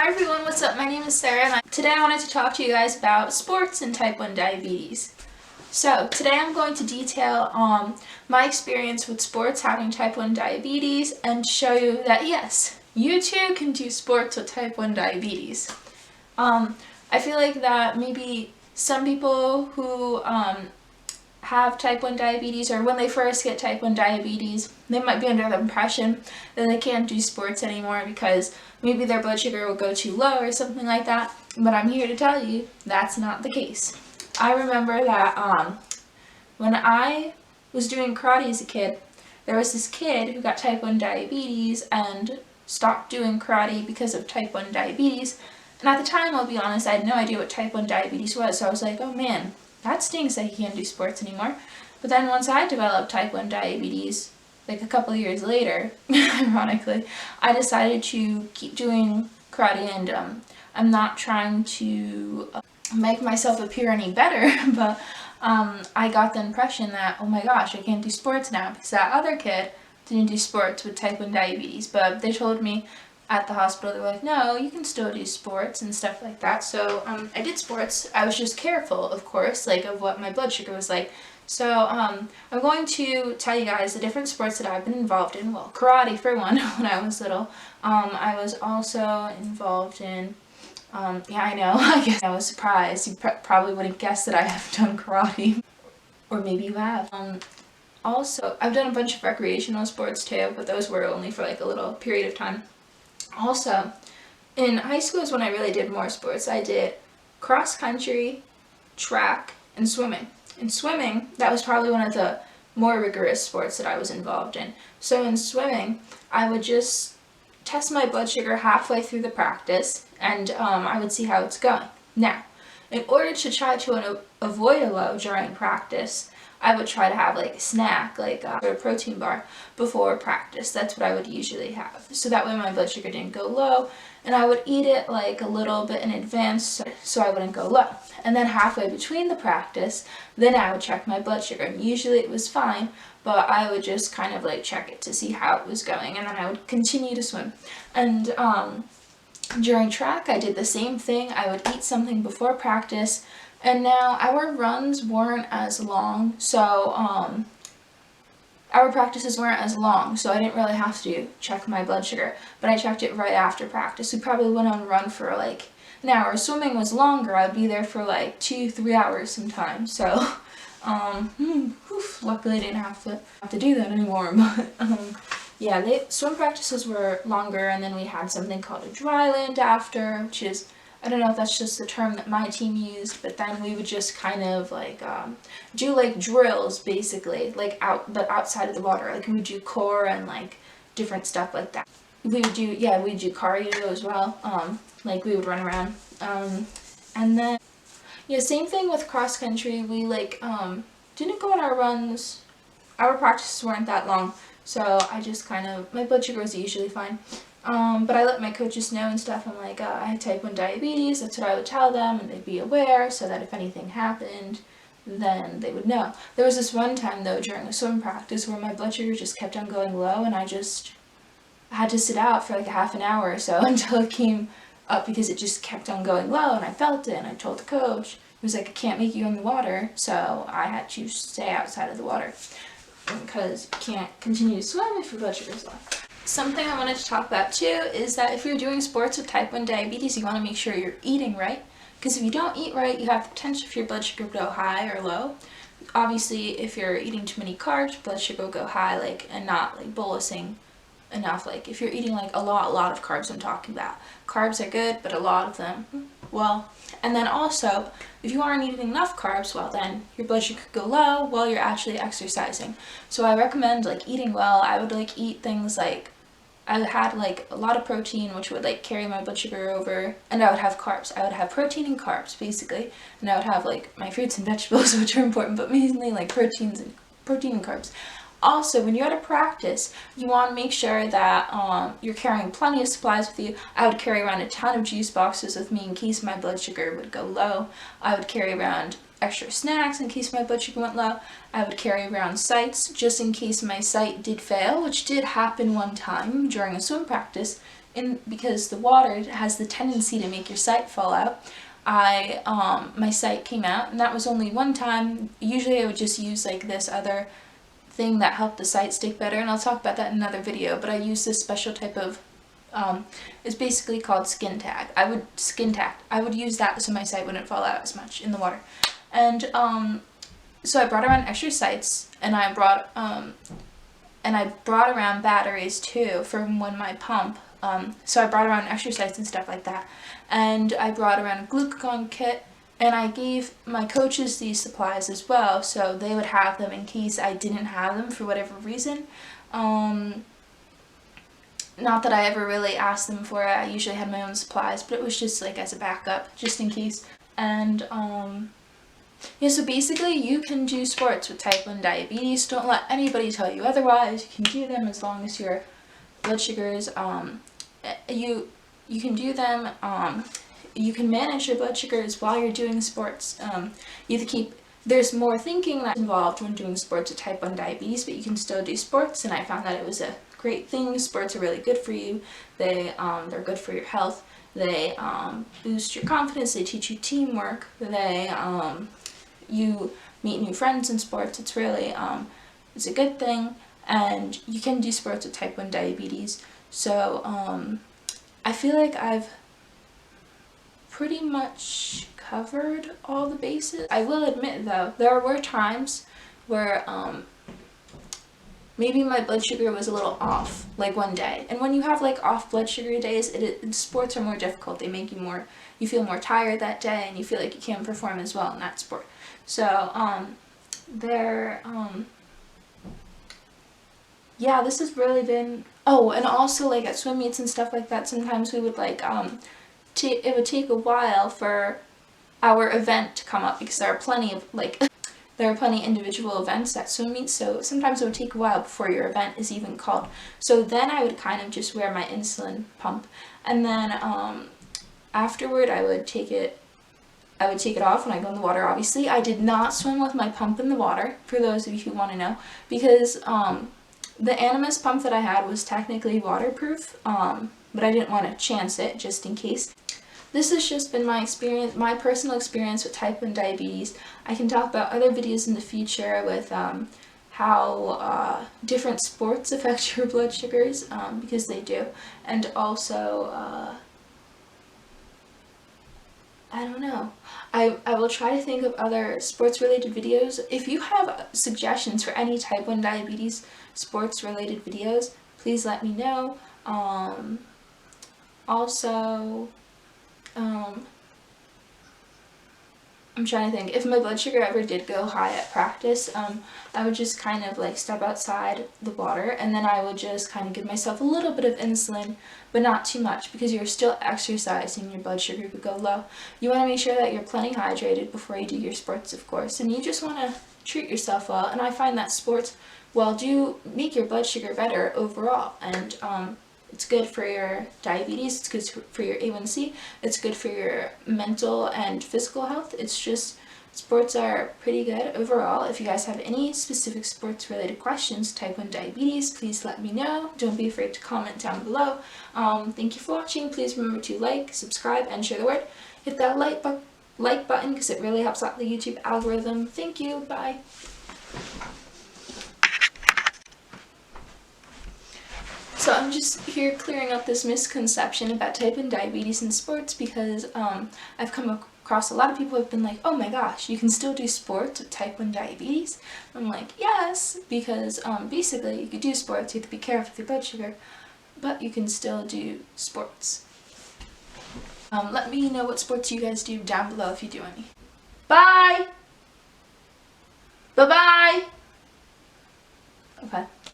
Hi everyone, what's up? My name is Sarah and today I wanted to talk to you guys about sports and type 1 diabetes. So today I'm going to detail my experience with sports having type 1 diabetes and show you that yes, you too can do sports with type 1 diabetes. I feel like that maybe some people who have type 1 diabetes, or when they first get type 1 diabetes, they might be under the impression that they can't do sports anymore because maybe their blood sugar will go too low or something like that. But I'm here to tell you that's not the case. I remember that when I was doing karate as a kid, there was this kid who got type 1 diabetes and stopped doing karate because of type 1 diabetes. And at the time, I'll be honest, I had no idea what type 1 diabetes was, so I was like, oh man, that stinks that he can't do sports anymore. But then once I developed type 1 diabetes, like a couple of years later, ironically, I decided to keep doing karate, and I'm not trying to make myself appear any better, but I got the impression that, oh my gosh, I can't do sports now because that other kid didn't do sports with type 1 diabetes. But they told me at the hospital, they were like, no, you can still do sports and stuff like that. So I did sports. I was just careful, of course, like of what my blood sugar was like. So I'm going to tell you guys the different sports that I've been involved in. Well, karate for one, when I was little. I was also involved in, yeah, I know, I guess I was surprised. You probably wouldn't guess that I have done karate. Or maybe you have. Also, I've done a bunch of recreational sports too, but those were only for like a little period of time. Also, in high school is when I really did more sports. I did cross country, track, and swimming. In swimming, that was probably one of the more rigorous sports that I was involved in. So in swimming, I would just test my blood sugar halfway through the practice, and I would see how it's going. Now, in order to try to avoid a low during practice, I would try to have like a snack, like a protein bar before practice. That's what I would usually have. So that way my blood sugar didn't go low, and I would eat it like a little bit in advance so I wouldn't go low. And then halfway between the practice, then I would check my blood sugar. And usually it was fine, but I would just kind of like check it to see how it was going, and then I would continue to swim. And during track, I did the same thing. I would eat something before practice. And now our runs weren't as long, so our practices weren't as long, so I didn't really have to check my blood sugar, but I checked it right after practice. We probably went on a run for like an hour. Swimming was longer. I'd be there for like 2-3 hours sometimes, so luckily I didn't have to do that anymore. But yeah, swim practices were longer, and then we had something called a dry land after, which is, I don't know if that's just the term that my team used, but then we would just kind of like do like drills basically, like outside of the water. Like we would do core and like different stuff like that. We would do cardio as well. Like we would run around. And then yeah, same thing with cross country. We like didn't go on our runs. Our practices weren't that long, so I just kind of, my blood sugar was usually fine. But I let my coaches know and stuff. I'm like, I had type 1 diabetes. That's what I would tell them, and they'd be aware so that if anything happened, then they would know. There was this one time, though, during a swim practice where my blood sugar just kept on going low, and I had to sit out for like a half an hour or so until it came up because it just kept on going low, and I felt it, and I told the coach. He was like, I can't make you in the water, so I had to stay outside of the water because you can't continue to swim if your blood sugar's low. Something I wanted to talk about too is that if you're doing sports with type 1 diabetes, you want to make sure you're eating right. Because if you don't eat right, you have the potential for your blood sugar to go high or low. Obviously, if you're eating too many carbs, blood sugar will go high, like, and not like bolusing enough. Like if you're eating like a lot of carbs, I'm talking about. Carbs are good, but a lot of them, well. And then also, if you aren't eating enough carbs, well then your blood sugar could go low while you're actually exercising. So I recommend like eating well. I would like eat things like, I had like a lot of protein, which would like carry my blood sugar over, and I would have carbs. I would have protein and carbs basically, and I would have like my fruits and vegetables, which are important, but mainly like protein and carbs. Also, when you're at a practice, you want to make sure that you're carrying plenty of supplies with you. I would carry around a ton of juice boxes with me in case my blood sugar would go low. I would carry around extra snacks in case my blood sugar went low. I would carry around sights just in case my sight did fail, which did happen one time during a swim practice. because the water has the tendency to make your sight fall out, my sight came out, and that was only one time. Usually I would just use like this other thing that helped the sight stick better, and I'll talk about that in another video, but I use this special type of, it's basically called skin tack. I would use that so my sight wouldn't fall out as much in the water. And so I brought around extra sights, and I brought around batteries too from when my pump. So I brought around extra sights and stuff like that. And I brought around a glucagon kit, and I gave my coaches these supplies as well, so they would have them in case I didn't have them for whatever reason. Not that I ever really asked them for it. I usually had my own supplies, but it was just like as a backup, just in case. And yeah, so basically you can do sports with type 1 diabetes. Don't let anybody tell you otherwise. You can do them as long as your blood sugars, you can do them, you can manage your blood sugars while you're doing sports. You have to keep, there's more thinking that's involved when doing sports with type 1 diabetes, but you can still do sports, and I found that it was a great thing. Sports are really good for you. They're good for your health. They boost your confidence. They teach you teamwork. You meet new friends in sports. It's really, it's a good thing, and you can do sports with type 1 diabetes. So I feel like I've pretty much covered all the bases. I will admit though, there were times where maybe my blood sugar was a little off, like one day. And when you have like off blood sugar days, sports are more difficult. They make you feel more tired that day, and you feel like you can't perform as well in that sport. So yeah, this has really been, oh, and also like at swim meets and stuff like that, sometimes we would like, it would take a while for our event to come up, because there are plenty of there are plenty of individual events at swim meets, so sometimes it would take a while before your event is even called. So then I would kind of just wear my insulin pump, and then afterward I would take it off when I go in the water. Obviously I did not swim with my pump in the water, for those of you who want to know, because the Animus pump that I had was technically waterproof, but I didn't want to chance it just in case. This has just been my experience, my personal experience with type 1 diabetes. I can talk about other videos in the future with how different sports affect your blood sugars, because they do. And also, I don't know. I will try to think of other sports-related videos. If you have suggestions for any type 1 diabetes sports-related videos, please let me know. Also, I'm trying to think. If my blood sugar ever did go high at practice, I would just kind of like step outside the water, and then I would just kind of give myself a little bit of insulin, but not too much, because you're still exercising, your blood sugar could go low. You want to make sure that you're plenty hydrated before you do your sports, of course, and you just want to treat yourself well. And I find that sports, well, do make your blood sugar better overall, and it's good for your diabetes, it's good for your A1C, it's good for your mental and physical health. It's just, sports are pretty good overall. If you guys have any specific sports related questions, type 1 diabetes, please let me know. Don't be afraid to comment down below. Thank you for watching. Please remember to like, subscribe, and share the word. Hit that like button, because it really helps out the YouTube algorithm. Thank you. Bye. So I'm just here clearing up this misconception about type 1 diabetes in sports, because I've come across a lot of people who have been like, oh my gosh, you can still do sports with type 1 diabetes? I'm like, yes, because basically you could do sports, you have to be careful with your blood sugar, but you can still do sports. Let me know what sports you guys do down below if you do any. Bye! Bye-bye! Okay.